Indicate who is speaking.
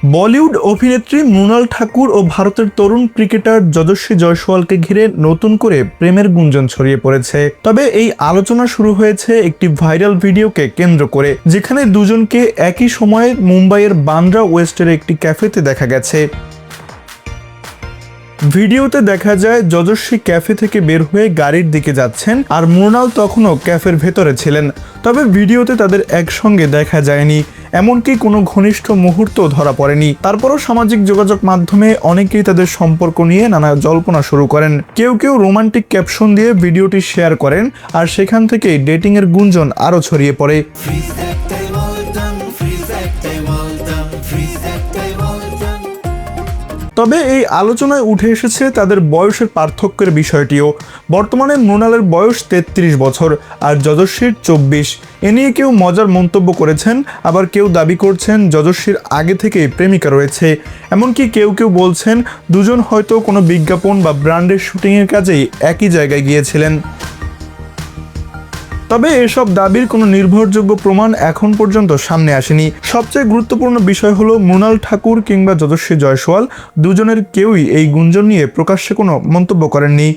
Speaker 1: বলিউড অভিনেত্রী মৃণাল ঠাকুর ও ভারতের তরুণ ক্রিকেটার যশস্বী জয়সওয়ালকে ঘিরে নতুন করে প্রেমের গুঞ্জন ছড়িয়ে পড়েছে। তবে এই আলোচনা শুরু হয়েছে একটি ভাইরাল ভিডিওকে কেন্দ্র করে, যেখানে দুজনকে একই সময়ে মুম্বাইয়ের বান্দ্রা ওয়েস্টের একটি ক্যাফেতে দেখা গেছে। ভিডিওতে দেখা যায় যশস্বী ক্যাফে থেকে বের হয়ে গাড়ির দিকে যাচ্ছেন, আর মৃণাল তখনও ক্যাফের ভেতরে ছিলেন। তবে ভিডিওতে তাদের একসঙ্গে দেখা যায়নি, এমনকি কোনো ঘনিষ্ঠ মুহূর্ত ধরা পড়েনি। তারপরও সামাজিক যোগাযোগ মাধ্যমে অনেকেই তাদের সম্পর্ক নিয়ে নানা জল্পনা শুরু করেন। কেউ কেউ রোমান্টিক ক্যাপশন দিয়ে ভিডিওটি শেয়ার করেন, আর সেখান থেকেই ডেটিং এর গুঞ্জন আরও ছড়িয়ে পড়ে। তবে এই আলোচনায় উঠে এসেছে তাদের বয়সের পার্থক্যের বিষয়টিও। বর্তমানে মৃণালের বয়স 33 বছর আর যশস্বীর 24। এ নিয়ে কেউ মজার মন্তব্য করেছেন, আবার কেউ দাবি করছেন যশস্বীর আগে থেকেই প্রেমিকা রয়েছে। এমনকি কেউ কেউ বলছেন দুজন হয়তো কোনো বিজ্ঞাপন বা ব্র্যান্ডের শুটিংয়ের কাজেই একই জায়গায় গিয়েছিলেন। তবে এসব দাবির কোনো নির্ভরযোগ্য প্রমাণ এখন পর্যন্ত সামনে আসেনি। সবচেয়ে গুরুত্বপূর্ণ বিষয় হলো মৃণাল ঠাকুর কিংবা যশস্বী জয়সওয়াল দুজনের কেউই এই গুঞ্জন নিয়ে প্রকাশ্যে কোনো মন্তব্য করেননি।